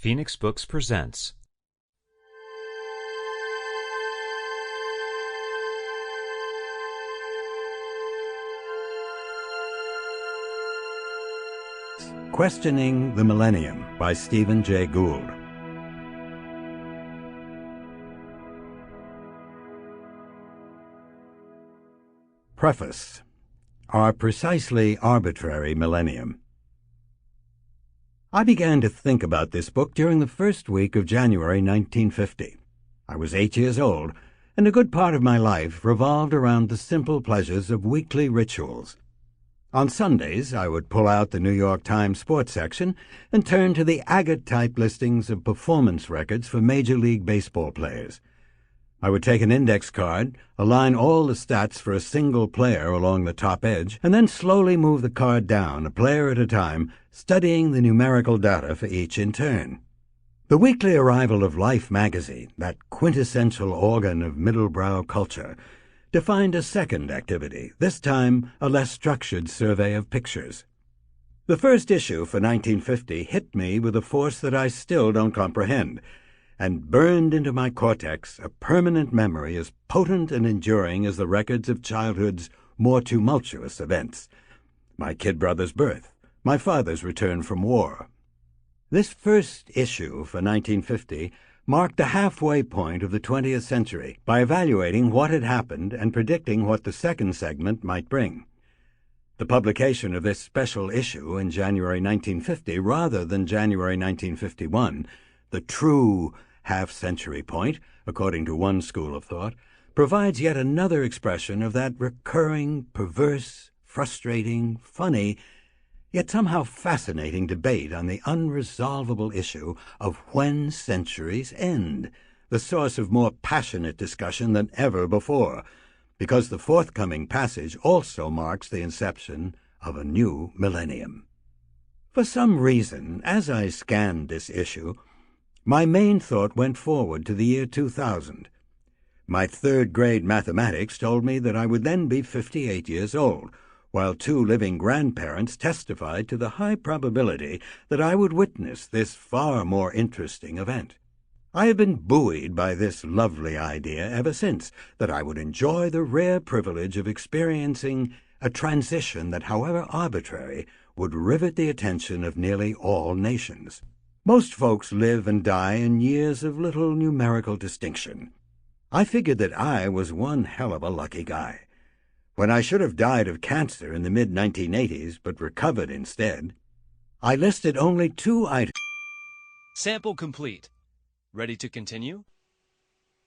Phoenix Books presents Questioning the Millennium by Stephen Jay Gould. Preface. Our precisely arbitrary millennium. I began to think about this book during the first week of January 1950. I was 8 years old, and a good part of my life revolved around the simple pleasures of weekly rituals. On Sundays, I would pull out the New York Times sports section and turn to the agate-type listings of performance records for Major League Baseball players. I would take an index card, align all the stats for a single player along the top edge, and then slowly move the card down, a player at a time, studying the numerical data for each in turn. The weekly arrival of Life magazine, that quintessential organ of middle-brow culture, defined a second activity, this time a less structured survey of pictures. The first issue for 1950 hit me with a force that I still don't comprehend, and burned into my cortex a permanent memory as potent and enduring as the records of childhood's more tumultuous events. My kid brother's birth, my father's return from war. This first issue for 1950 marked the halfway point of the 20th century by evaluating what had happened and predicting what the second segment might bring. The publication of this special issue in January 1950 rather than January 1951, the true half-century point, according to one school of thought, provides yet another expression of that recurring, perverse, frustrating, funny, yet somehow fascinating debate on the unresolvable issue of when centuries end, the source of more passionate discussion than ever before, because the forthcoming passage also marks the inception of a new millennium. For some reason, as I scanned this issue, my main thought went forward to the year 2000. My third-grade mathematics told me that I would then be 58 years old, while two living grandparents testified to the high probability that I would witness this far more interesting event. I have been buoyed by this lovely idea ever since, that I would enjoy the rare privilege of experiencing a transition that, however arbitrary, would rivet the attention of nearly all nations. Most folks live and die in years of little numerical distinction. I figured that I was one hell of a lucky guy. When I should have died of cancer in the mid-1980s, but recovered instead, I listed only 2 items. Sample complete. Ready to continue?